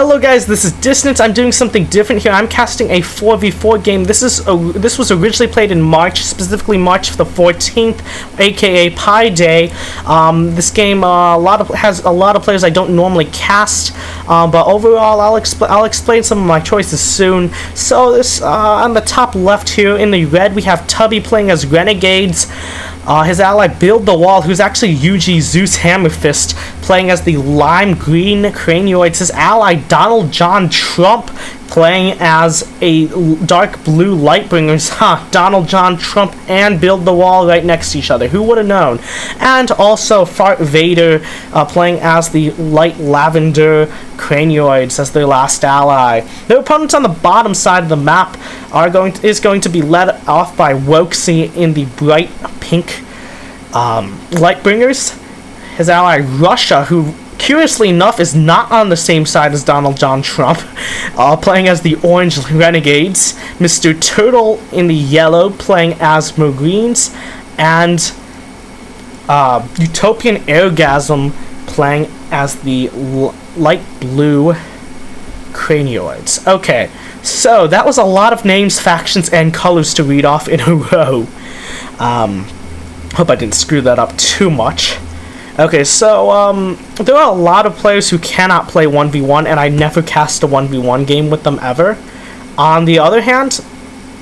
Hello guys, this is Distance. I'm doing something different here. I'm casting a 4v4 game. This was originally played in March, specifically March the 14th, aka Pi Day. This game has a lot of players I don't normally cast, but overall I'll explain some of my choices soon. So this on the top left here in the red we have Tubby playing as Renegades. His ally BuildThaWall, who's actually UG Zeus Hammerfist, playing as the lime green Cranioids. His ally DonaldJohnTrump playing as a dark blue Lightbringers. DonaldJohnTrump and BuildThaWall right next to each other. Who would have known? And also fartvader playing as the light lavender Cranioids as their last ally. Their opponents on the bottom side of the map is going to be led off by wokesy in the bright pink Lightbringers. His ally Russia, who curiously enough is not on the same side as DonaldJohnTrump, playing as the orange Renegades. Mr. Turtle in the yellow playing as Marines, and Utopian Eargasm playing as the light blue Cranioids. Okay, so that was a lot of names, factions, and colors to read off in a row. Hope I didn't screw that up too much. Okay, so there are a lot of players who cannot play 1v1, and I never cast a 1v1 game with them ever. On the other hand,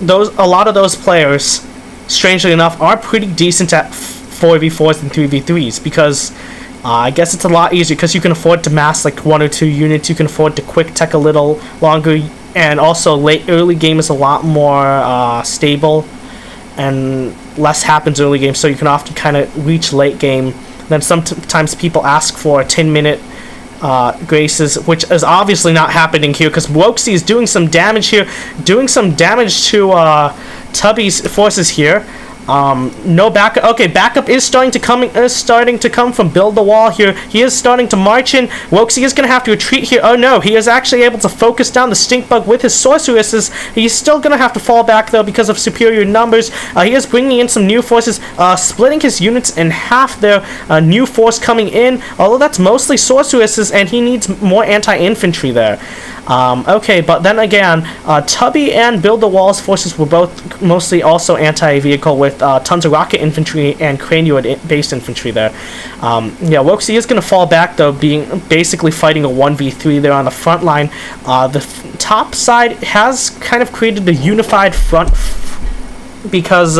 a lot of those players, strangely enough, are pretty decent at 4v4s and 3v3s, because I guess it's a lot easier because you can afford to mass like 1 or 2 units, you can afford to quick tech a little longer, and also early game is a lot more stable, and less happens early game, so you can often kind of reach late game. Then sometimes people ask for 10-minute graces, which is obviously not happening here because wokesy is doing some damage here, doing some damage to Tubby's forces here. No backup. Okay, backup is starting to come from BuildThaWall here. He is starting to march in. Wokesy is going to have to retreat here. Oh no, he is actually able to focus down the stink bug with his sorceresses. He's still going to have to fall back though because of superior numbers. He is bringing in some new forces, splitting his units in half there. New force coming in, although that's mostly sorceresses and he needs more anti-infantry there. Okay, but then again, Tubby and BuildThaWall's forces were both mostly also anti-vehicle with tons of rocket infantry and Cranioid-based infantry there. Yeah, wokesy is going to fall back though, being basically fighting a 1v3 there on the front line. The top side has kind of created a unified front because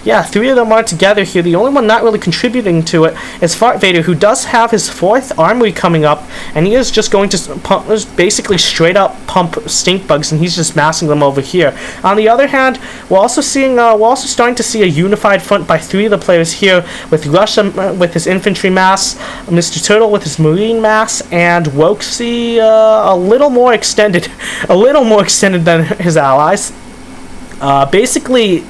yeah, 3 of them are together here. The only one not really contributing to it is fartvader, who does have his 4th armory coming up, and he is just going to basically straight up pump stink bugs, and he's just massing them over here. On the other hand, we're also starting to see a unified front by 3 of the players here, with Russia with his infantry mass, Mr. Turtle with his marine mass, and wokesy a little more extended than his allies. Basically,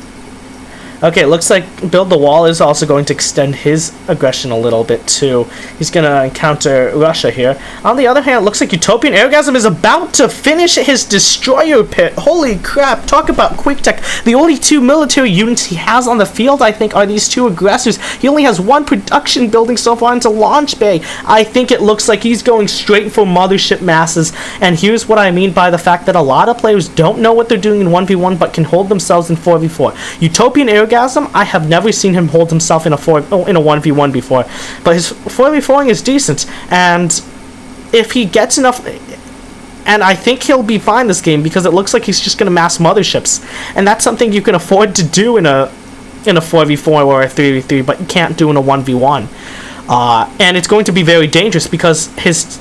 okay, it looks like BuildThaWall is also going to extend his aggression a little bit too. He's going to encounter Russia here. On the other hand, it looks like Utopian Eargasm is about to finish his destroyer pit. Holy crap, talk about quick tech. The only 2 military units he has on the field, I think, are these 2 aggressors. He only has 1 production building so far into launch bay. I think it looks like he's going straight for mothership masses, and here's what I mean by the fact that a lot of players don't know what they're doing in 1v1 but can hold themselves in 4v4. Utopian Eargasm, I have never seen him hold himself in a 1v1 before, but his 4v4ing is decent, and if he gets enough, and I think he'll be fine this game because it looks like he's just going to mass motherships, and that's something you can afford to do in a 4v4 or a 3v3, but you can't do in a 1v1. And it's going to be very dangerous because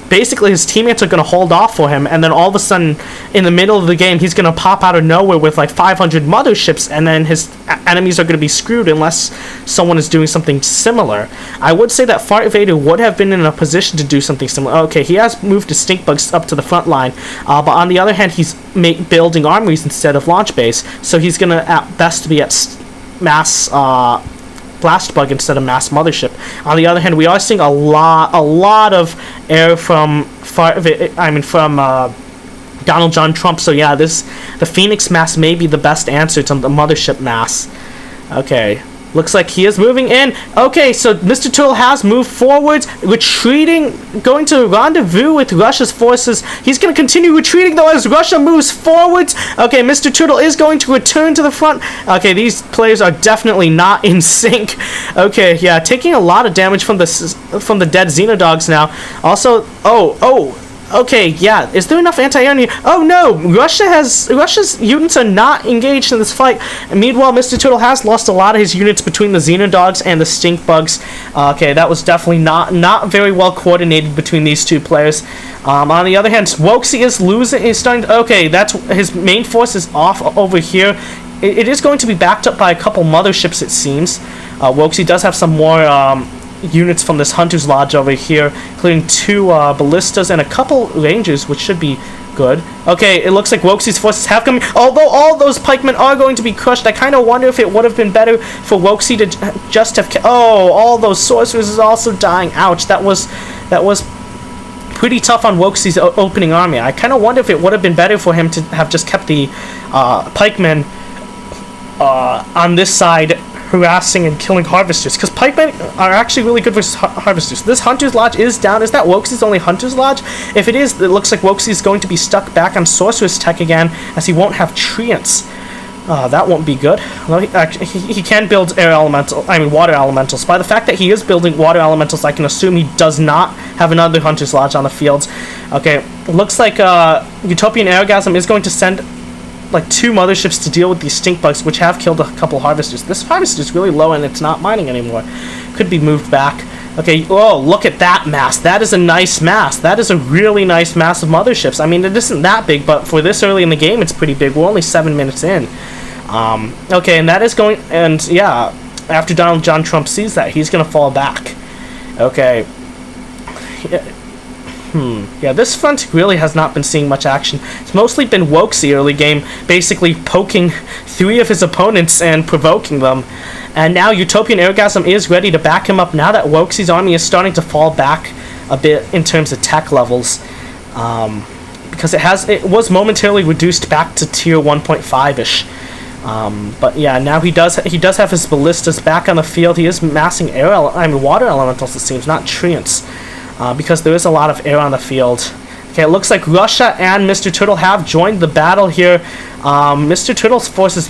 basically his teammates are going to hold off for him, and then all of a sudden in the middle of the game he's going to pop out of nowhere with like 500 motherships, and then his enemies are going to be screwed unless someone is doing something similar. I would say that fartvader would have been in a position to do something similar. Okay, he has moved his stink bugs up to the front line, but on the other hand he's building armories instead of launch bays, so he's going to at best be at mass blast bug instead of mass mothership. On the other hand, we are seeing a lot of air from DonaldJohnTrump. So yeah, the Phoenix mass may be the best answer to the mothership mass. Okay, Looks like he is moving in. Okay, so Mr. Turtle has moved forwards, retreating, going to rendezvous with Russia's forces. He's going to continue retreating, though, as Russia moves forwards. Okay, Mr. Turtle is going to return to the front. Okay, these players are definitely not in sync. Okay, yeah, taking a lot of damage from the dead Xenodogs now. Also, okay, yeah. Is there enough anti-air in here? Oh no! Russia's units are not engaged in this fight. And meanwhile, Mr. Turtle has lost a lot of his units between the Xenodogs and the Stink Bugs. Okay, that was definitely not very well coordinated between these two players. On the other hand, wokesy is losing. Is starting. Okay, that's his main force is off over here. It is going to be backed up by a couple motherships, it seems. wokesy does have some more units from this Hunter's Lodge over here, including 2 ballistas and a couple rangers, which should be good. Okay, it looks like Woksy's forces have come. Although all those pikemen are going to be crushed, I kind of wonder if it would have been better for Wokesy to just have. Oh, all those sorcerers is also dying. Ouch! That was pretty tough on Woksy's opening army. I kind of wonder if it would have been better for him to have just kept the pikemen on this side, harassing and killing harvesters, because pikemen are actually really good versus harvesters. This Hunter's Lodge is down. Is that Wokesy's only Hunter's Lodge? If it is, it looks like Wokesy is going to be stuck back on Sorcerer's Tech again, as he won't have Treants. That won't be good. Well, he can build water elementals. By the fact that he is building water elementals, I can assume he does not have another Hunter's Lodge on the field. Okay, looks like Utopian Eargasm is going to send like 2 motherships to deal with these stink bugs, which have killed a couple harvesters. This harvester is really low and it's not mining anymore. Could be moved back. Okay, oh, look at that mass. That is a nice mass. That is a really nice mass of motherships. I mean, it isn't that big, but for this early in the game, it's pretty big. We're only 7 minutes in. Okay, and that is going, and yeah, after DonaldJohnTrump sees that, he's going to fall back. Okay. Yeah, this front really has not been seeing much action. It's mostly been Wokesy early game, basically poking 3 of his opponents and provoking them. And now Utopian Eargasm is ready to back him up now that Wokesy's army is starting to fall back a bit in terms of tech levels. Because it was momentarily reduced back to tier 1.5-ish. But yeah, now he does have his ballistas back on the field. He is massing water elementals, it seems, not treants. Because there is a lot of air on the field. Okay, it looks like Russia and Mr. Turtle have joined the battle here. Mr. Turtle's force is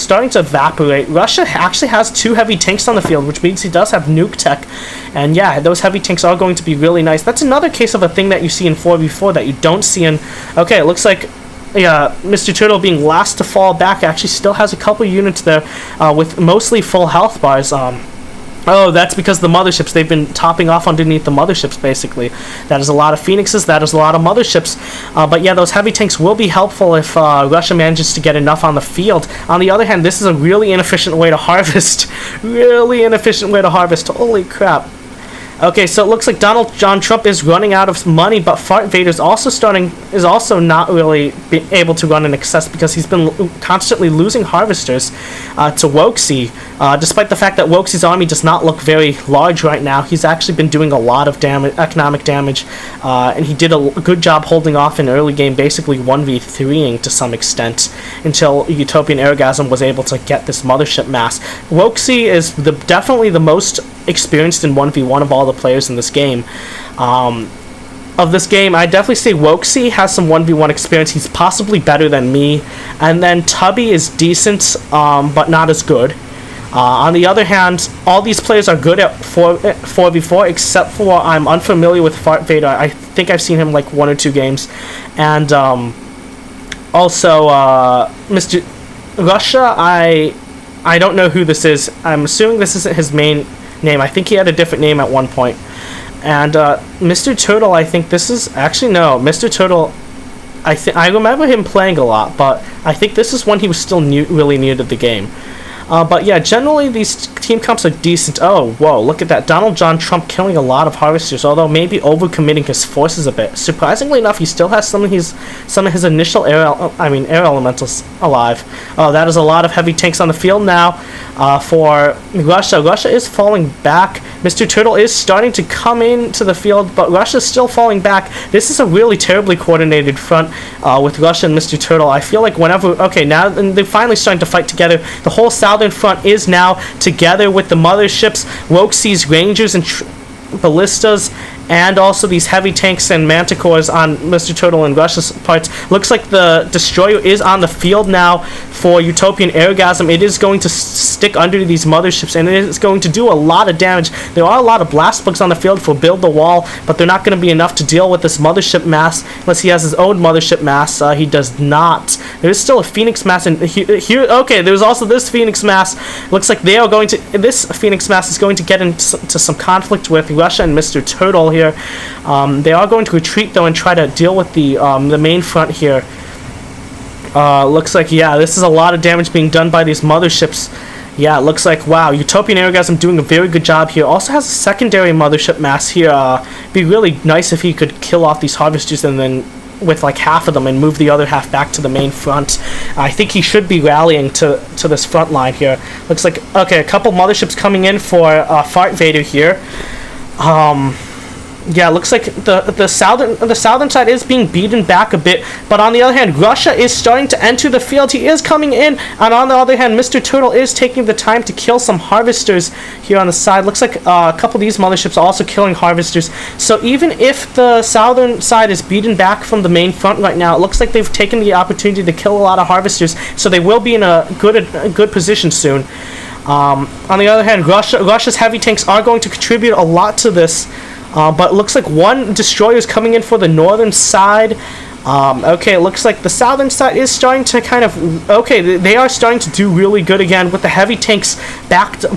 starting to evaporate. Russia actually has 2 heavy tanks on the field, which means he does have nuke tech. And yeah, those heavy tanks are going to be really nice. That's another case of a thing that you see in 4v4 that you don't see in. Okay, it looks like Mr. Turtle, being last to fall back, actually still has a couple units there with mostly full health bars. Oh, that's because the motherships, they've been topping off underneath the motherships, basically. That is a lot of phoenixes, that is a lot of motherships. But yeah, those heavy tanks will be helpful if Russia manages to get enough on the field. On the other hand, this is a really inefficient way to harvest. Really inefficient way to harvest. Holy crap. Okay, so it looks like DonaldJohnTrump is running out of money, but fartvader is also not really able to run in excess because he's been constantly losing harvesters to Wokesy. Despite the fact that Wokesy's army does not look very large right now, he's actually been doing a lot of economic damage, and he did a good job holding off in early game, basically 1v3ing to some extent, until Utopian Eargasm was able to get this mothership mass. Wokesy is definitely the most experienced in 1v1 of all the players in this game. Of this game, I definitely say Wokesy has some 1v1 experience. He's possibly better than me. And then Tubby is decent, but not as good. On the other hand, all these players are good at 4v4, except for I'm unfamiliar with fartvader. I think I've seen him like 1 or 2 games. And also, Mr. Russia, I don't know who this is. I'm assuming this isn't his main name. I think he had a different name at one point. And Mr. Turtle, I think this is actually no. Mr. Turtle, I remember him playing a lot, but I think this is when he was still really new to the game. But yeah, generally these team comps are decent. Oh, whoa, look at that. DonaldJohnTrump killing a lot of harvesters, although maybe overcommitting his forces a bit. Surprisingly enough, he still has some of his initial air elementals alive. Oh, that is a lot of heavy tanks on the field now for Russia. Russia is falling back. Mr. Turtle is starting to come into the field, but Russia's still falling back. This is a really terribly coordinated front with Russia and Mr. Turtle. I feel like whenever... Okay, now they're finally starting to fight together. The whole southern front is now together with the motherships, Wokesy's, Rangers, and ballistas, and also these heavy tanks and manticores on Mr. Turtle and Russia's parts. Looks like the destroyer is on the field now for Utopian Eargasm. It is going to stick under these motherships, and it is going to do a lot of damage. There are a lot of blast bugs on the field for BuildThaWall, but they're not going to be enough to deal with this mothership mass unless he has his own mothership mass. He does not. There is still a Phoenix mass in here. Okay, there's also this Phoenix mass. Looks like they are going to... This Phoenix mass is going to get into some conflict with Russia and Mr. Turtle here. They are going to retreat though and try to deal with the main front here. Looks like, yeah, this is a lot of damage being done by these motherships. Yeah, it looks like, wow, Utopian Eargasm doing a very good job here. Also has a secondary mothership mass here. Be really nice if he could kill off these harvesters and then with like half of them and move the other half back to the main front. I think he should be rallying to this front line here. Looks like, okay, a couple motherships coming in for fartvader here. Yeah, looks like the southern side is being beaten back a bit, but on the other hand, Russia is starting to enter the field. He is coming in, and on the other hand, Mr. Turtle is taking the time to kill some harvesters here on the side. Looks like a couple of these motherships are also killing harvesters. So even if the southern side is beaten back from the main front right now, it looks like they've taken the opportunity to kill a lot of harvesters, so they will be in a good position soon. On the other hand, Russia's heavy tanks are going to contribute a lot to this. But it looks like one destroyer is coming in for the northern side. Okay, it looks like the southern side is starting to kind of... Okay, they are starting to do really good again with the heavy tanks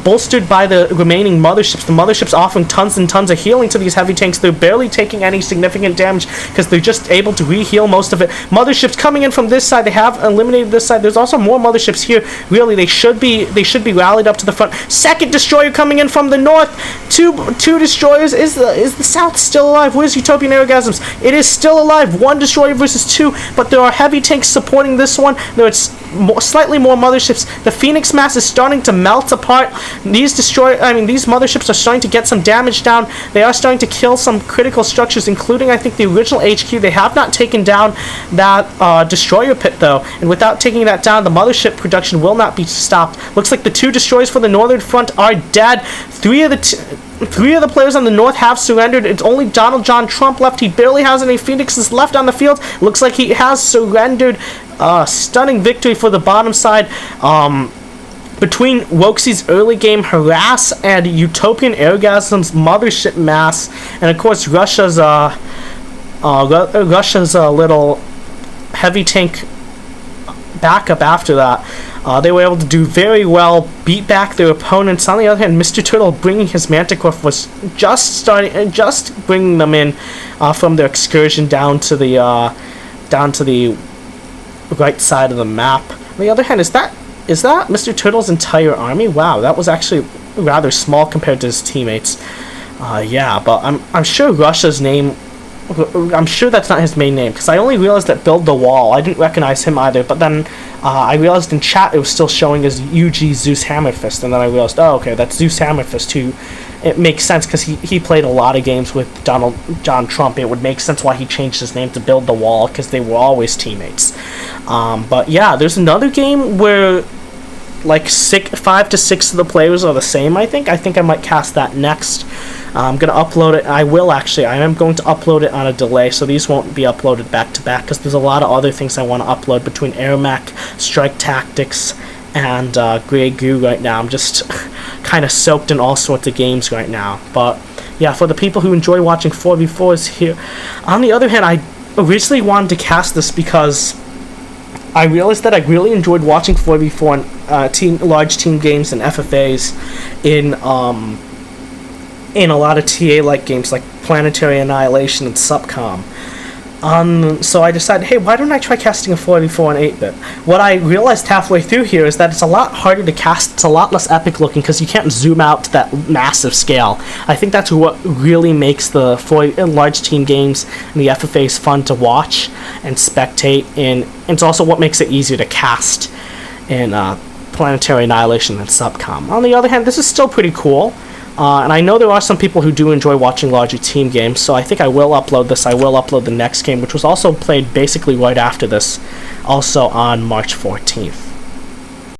bolstered by the remaining motherships. The motherships offering tons and tons of healing to these heavy tanks. They're barely taking any significant damage because they're just able to re-heal most of it. Motherships coming in from this side. They have eliminated this side. There's also more motherships here. Really, they should be rallied up to the front. Second destroyer coming in from the north. Two destroyers. Is the south still alive? Where's Utopian Eargasms? It is still alive. One destroyer versus two, but there are heavy tanks supporting this one. There's slightly more motherships. The Phoenix mass is starting to melt apart. These motherships are starting to get some damage down. They are starting to kill some critical structures, including, I think, the original HQ. They have not taken down that destroyer pit, though, and without taking that down, the mothership production will not be stopped. Looks like the two destroyers for the northern front are dead. Three of the players on the north have surrendered. It's only DonaldJohnTrump left. He barely has any Phoenixes left on the field. Looks like he has surrendered. Stunning victory for the bottom side. Between Wokesy's early game harass and Utopian Eargasm's mothership mass, and of course Russia's little heavy tank backup after that. They were able to do very well, beat back their opponents. On the other hand, Mr. Turtle bringing his Manticore was just bringing them in from their excursion down to the right side of the map. On the other hand, is that Mr. Turtle's entire army? Wow, that was actually rather small compared to his teammates. Yeah, but I'm sure Russia's name... I'm sure that's not his main name, because I only realized that BuildThaWall. I didn't recognize him either, but then I realized in chat it was still showing as UG Zeus Hammerfist, and then I realized, oh, okay, that's Zeus Hammerfist, who... It makes sense, because he played a lot of games with DonaldJohnTrump. It would make sense why he changed his name to BuildThaWall, because they were always teammates. But yeah, there's another game where... like 5 to 6 of the players are the same, I think. I think I might cast that next. I'm going to upload it. I am going to upload it on a delay, so these won't be uploaded back to back, because there's a lot of other things I want to upload between Airmac, Strike Tactics, and Grey Goo right now. I'm just kind of soaked in all sorts of games right now. But yeah, for the people who enjoy watching 4v4s here. On the other hand, I originally wanted to cast this because I realized that I really enjoyed watching 4v4 and large team games and FFAs in a lot of TA-like games like Planetary Annihilation and Subcom. So I decided, hey, why don't I try casting a 4v4 and 8-bit? What I realized halfway through here is that it's a lot harder to cast. It's a lot less epic looking because you can't zoom out to that massive scale. I think that's what really makes the large team games and the FFAs fun to watch and spectate, and it's also what makes it easier to cast in Planetary Annihilation and Subcom. On the other hand, this is still pretty cool. And I know there are some people who do enjoy watching larger team games, so I think I will upload this. I will upload the next game, which was also played basically right after this, also on March 14th.